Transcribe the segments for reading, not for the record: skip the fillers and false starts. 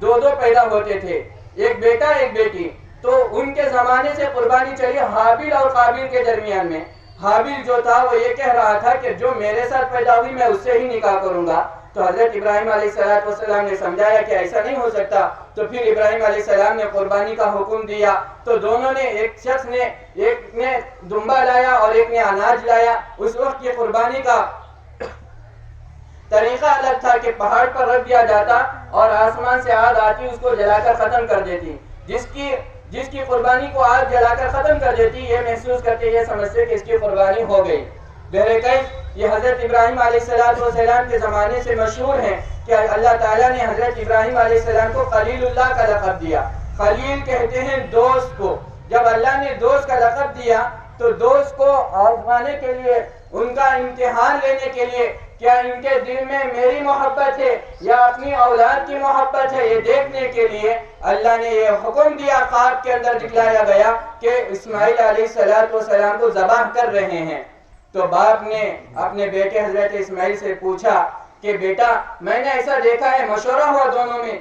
دو دو پیدا ہوتے تھے، ایک بیٹا ایک بیٹی، تو ان کے زمانے سے قربانی چلی حابیل اور قابیل کے درمیان میں۔ حابیل جو تھا وہ یہ کہہ رہا تھا کہ جو میرے ساتھ پیدا ہوئی میں اس سے ہی نکاح کروں گا، تو حضرت ابراہیم علیہ السلام نے سمجھایا کہ ایسا نہیں ہو سکتا، تو پھر ابراہیم علیہ السلام نے قربانی کا حکم دیا، تو دونوں نے، ایک شخص نے، ایک نے دمبا لایا اور ایک نے اناج لایا۔ اس وقت کی قربانی کا طریقہ الگ تھا کہ پہاڑ پر رکھ دیا جاتا اور آسمان سے آگ آتی اس کو جلا کر ختم کر دیتی، جس کی قربانی کو آگ جلا کر ختم کر دیتی، یہ محسوس کرتے یہ سمجھتے کہ اس کی قربانی ہو گئی۔ بہرکیف یہ حضرت ابراہیم علیہ السلام کے زمانے سے مشہور ہے کہ اللہ تعالیٰ نے حضرت ابراہیم علیہ السلام کو خلیل اللہ کا لقب دیا۔ خلیل کہتے ہیں دوست کو۔ جب اللہ نے دوست کا لقب دیا تو دوست کو آزمانے کے لیے، ان کا امتحان لینے کے لیے، کیا ان کے دل میں میری محبت ہے یا اپنی اولاد کی محبت ہے، یہ دیکھنے کے لیے اللہ نے یہ حکم دیا، خواب کے اندر دکھلایا گیا کہ اسماعیل علیہ السلام کو ذبح کر رہے ہیں۔ تو باپ نے اپنے بیٹے حضرت اسماعیل سے پوچھا کہ بیٹا میں نے ایسا دیکھا ہے، مشورہ ہوا دونوں میں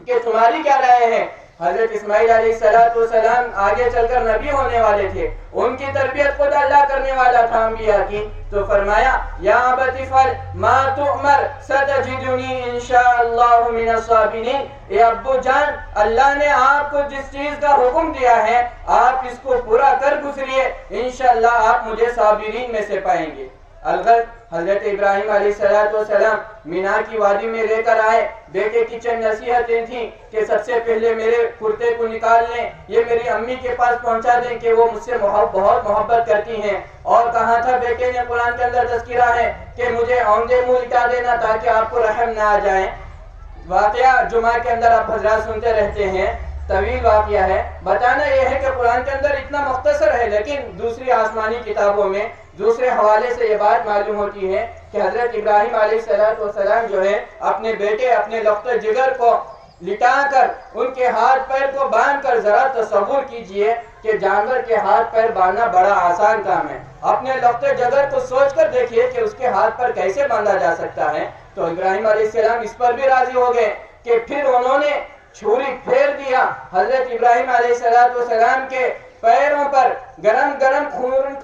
کہ تمہاری کیا رائے ہے؟ حضرت اسماعیل علیہ السلام آگے چل کر نبی ہونے والے تھے، ان کی تربیت خود اللہ کرنے والا تھا انبیاء کی، تو فرمایا یا ابت افعل ما تؤمر ستجدنی انشاءاللہ من الصابرین۔ اے ابو جان، اللہ نے آپ کو جس چیز کا حکم دیا ہے آپ اس کو پورا کر گزریے، انشاءاللہ آپ مجھے صابرین میں سے پائیں گے۔ الغرض حضرت ابراہیم علیہ السلام مینا کی وادی میں لے کر آئے، بیٹے کی چند نصیحتیں تھیں کہ سب سے پہلے میرے کرتے کو نکال لیں، یہ میری امی کے پاس پہنچا دیں کہ وہ مجھ سے بہت محبت کرتی ہیں، اور کہا تھا بیٹے نے، قرآن کے اندر تذکرہ ہے کہ مجھے اوندے منہ لٹا دینا تاکہ آپ کو رحم نہ آ جائیں۔ واقعہ جمعہ کے اندر آپ حضرات سنتے رہتے ہیں، طویل واقعہ ہے، بتانا یہ ہے کہ قرآن کے اندر اتنا مختصر ہے، لیکن دوسری آسمانی کتابوں میں دوسرے حوالے سے یہ بات معلوم ہوتی ہے کہ حضرت ابراہیم علیہ السلام جو ہے اپنے بیٹے، اپنے لخت جگر کو لٹا کر ان کے ہاتھ پیر کو باندھ کر، ذرا تصور کیجئے کہ جانور کے ہاتھ پیر باندھنا بڑا آسان کام ہے، اپنے لخت جگر کو سوچ کر دیکھیے کہ اس کے ہاتھ پر کیسے باندھا جا سکتا ہے۔ تو ابراہیم علیہ السلام اس پر بھی راضی ہو گئے کہ پھر انہوں نے چھری پھیر دیا، حضرت ابراہیم علیہ السلام کے پیروں پر گرم گرم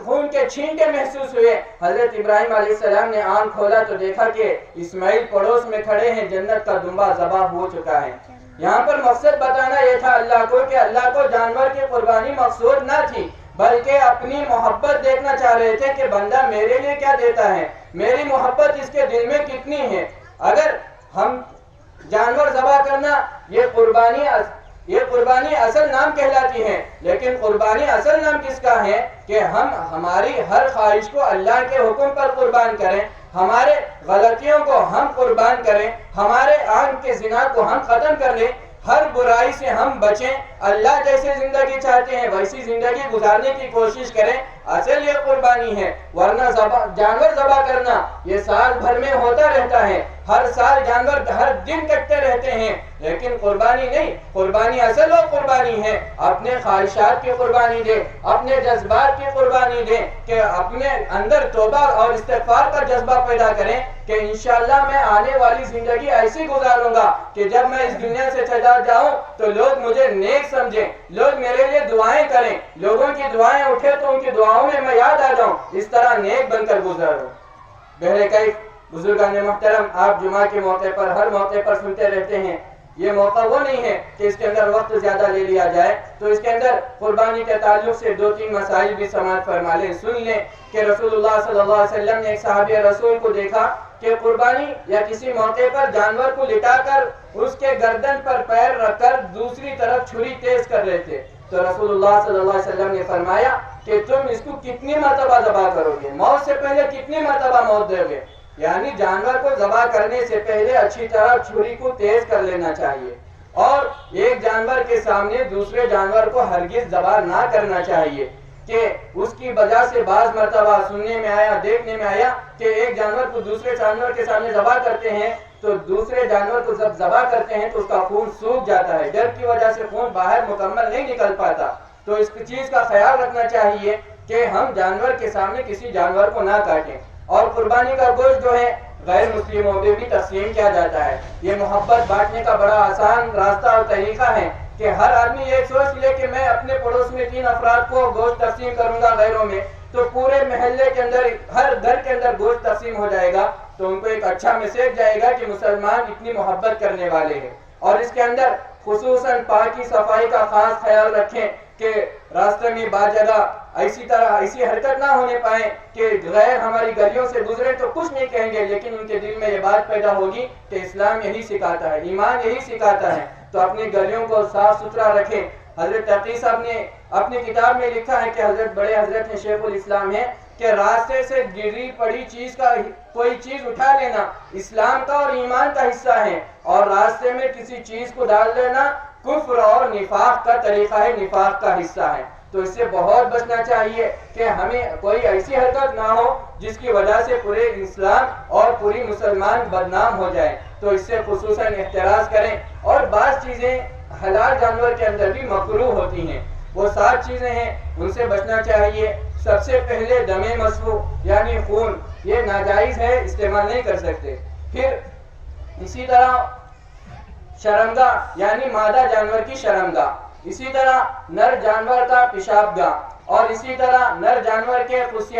خون کے چھینٹے محسوس ہوئے۔ حضرت ابراہیم علیہ السلام نے آنکھ کھولا تو دیکھا کہ اسماعیل پڑوس میں کھڑے ہیں، جنت کا دمبا ذبح ہو چکا ہے۔ یہاں پر مقصد بتانا یہ تھا اللہ کو کہ اللہ کو جانور کی قربانی مقصود نہ تھی، بلکہ اپنی محبت دیکھنا چاہ رہے تھے کہ بندہ میرے لیے کیا دیتا ہے، میری محبت اس کے دل میں کتنی ہے۔ اگر ہم جانور ذبح کرنا یہ قربانی اصل نام کہلاتی ہے، لیکن قربانی اصل نام کس کا ہے کہ ہم ہماری ہر خواہش کو اللہ کے حکم پر قربان کریں، ہمارے غلطیوں کو ہم قربان کریں، ہمارے آنکھ کے زنا کو ہم ختم کر لیں، ہر برائی سے ہم بچیں، اللہ جیسے زندگی چاہتے ہیں ویسی زندگی گزارنے کی کوشش کریں، اصل یہ قربانی ہے۔ ورنہ جانور ذبح کرنا یہ سال بھر میں ہوتا رہتا ہے، ہر سال جانور ہر دن کٹتے رہتے ہیں، لیکن قربانی نہیں۔ قربانی اصل وہ قربانی ہے، اپنے خواہشات کی قربانی دے، اپنے جذبات کی قربانی دے، کہ اپنے اندر توبہ اور استغفار کا جذبہ پیدا کریں کہ انشاءاللہ میں آنے والی زندگی ایسی گزاروں گا کہ جب میں اس دنیا سے چلا جاؤں تو لوگ مجھے نیک سمجھیں، لوگ میرے لیے دعائیں کریں، لوگوں کی دعائیں اٹھے تو ان کی دعاؤں میں یاد آ جاؤں، اس طرح نیک بن کر گزاروں۔ بہرکیف بزرگان محترم، آپ جمعہ کے موقع پر ہر موقع پر سنتے رہتے ہیں، یہ موقع وہ نہیں ہے کہ اس کے اندر وقت زیادہ لے لیا جائے، تو اس کے اندر قربانی کے تعلق سے دو تین مسائل بھی سماعت فرما لیں۔ سن لیں کہ رسول اللہ صلی اللہ علیہ وسلم نے ایک صحابی رسول کو دیکھا کہ قربانی یا کسی موقع پر جانور کو لٹا کر اس کے گردن پر پیر رکھ کر دوسری طرف چھری تیز کر رہے تھے، تو رسول اللہ صلی اللہ علیہ وسلم نے فرمایا کہ تم اس کو کتنی مرتبہ ذبح کرو گے، موت سے پہلے کتنی مرتبہ موت دو گے؟ یعنی جانور کو ذبح کرنے سے پہلے اچھی طرح چھری کو تیز کر لینا چاہیے، اور ایک جانور کے سامنے دوسرے جانور کو ہرگز ذبح نہ کرنا چاہیے، کہ اس کی وجہ سے بعض مرتبہ سننے میں آیا، دیکھنے میں آیا کہ ایک جانور کو دوسرے جانور کے سامنے ذبح کرتے ہیں تو دوسرے جانور کو جب ذبح کرتے ہیں تو اس کا خون سوکھ جاتا ہے، ڈر کی وجہ سے خون باہر مکمل نہیں نکل پاتا۔ تو اس چیز کا خیال رکھنا چاہیے کہ ہم جانور کے سامنے کسی جانور کو نہ کاٹیں۔ اور قربانی کا گوشت جو ہے غیر مسلموں میں بھی تقسیم کیا جاتا ہے۔ یہ محبت بانٹنے کا بڑا آسان راستہ اور طریقہ ہے کہ ہر آدمی یہ سوچ لے کہ میں اپنے پڑوس میں 3 افراد کو گوشت تقسیم کروں گا غیروں میں، تو پورے محلے کے اندر ہر گھر کے اندر گوشت تقسیم ہو جائے گا، تو ان کو ایک اچھا میسج جائے گا کہ مسلمان اتنی محبت کرنے والے ہیں۔ اور اس کے اندر خصوصاً پاکی صفائی کا خاص خیال رکھیں کہ راستے میں بعض جگہ ایسی حرکت نہ ہونے پائے کہ غیر ہماری گلیوں سے گزرے تو کچھ نہیں کہیں گے، لیکن ان کے دل میں یہ بات پیدا ہوگی کہ اسلام یہی سکھاتا ہے، ایمان یہی سکھاتا ہے، تو اپنی گلیوں کو صاف ستھرا رکھیں۔ حضرت تقی صاحب نے اپنی کتاب میں لکھا ہے کہ بڑے حضرت ہیں، شیخ الاسلام ہیں، کہ راستے سے گری پڑی چیز کا کوئی چیز اٹھا لینا اسلام کا اور ایمان کا حصہ ہے، اور راستے میں کسی چیز کو ڈال لینا کفر اور نفاق کا طریقہ ہے، نفاق کا حصہ ہے۔ تو اس سے بہت بچنا چاہیے کہ ہمیں کوئی ایسی حرکت نہ ہو جس کی وجہ سے پورے اسلام اور پوری مسلمان بدنام ہو جائے، تو اس سے خصوصاً احتراز کریں۔ اور بعض چیزیں حلال جانور کے اندر بھی مکروہ ہوتی ہیں، وہ 7 چیزیں ہیں، ان سے بچنا چاہیے۔ سب سے پہلے دم مسفوح یعنی خون، یہ ناجائز ہے، استعمال نہیں کر سکتے۔ پھر اسی طرح شرمگاہ یعنی مادہ جانور کی شرمگاہ، اسی طرح نر جانور کا پیشاب گاہ، اور اسی طرح نر جانور کے خصوصیات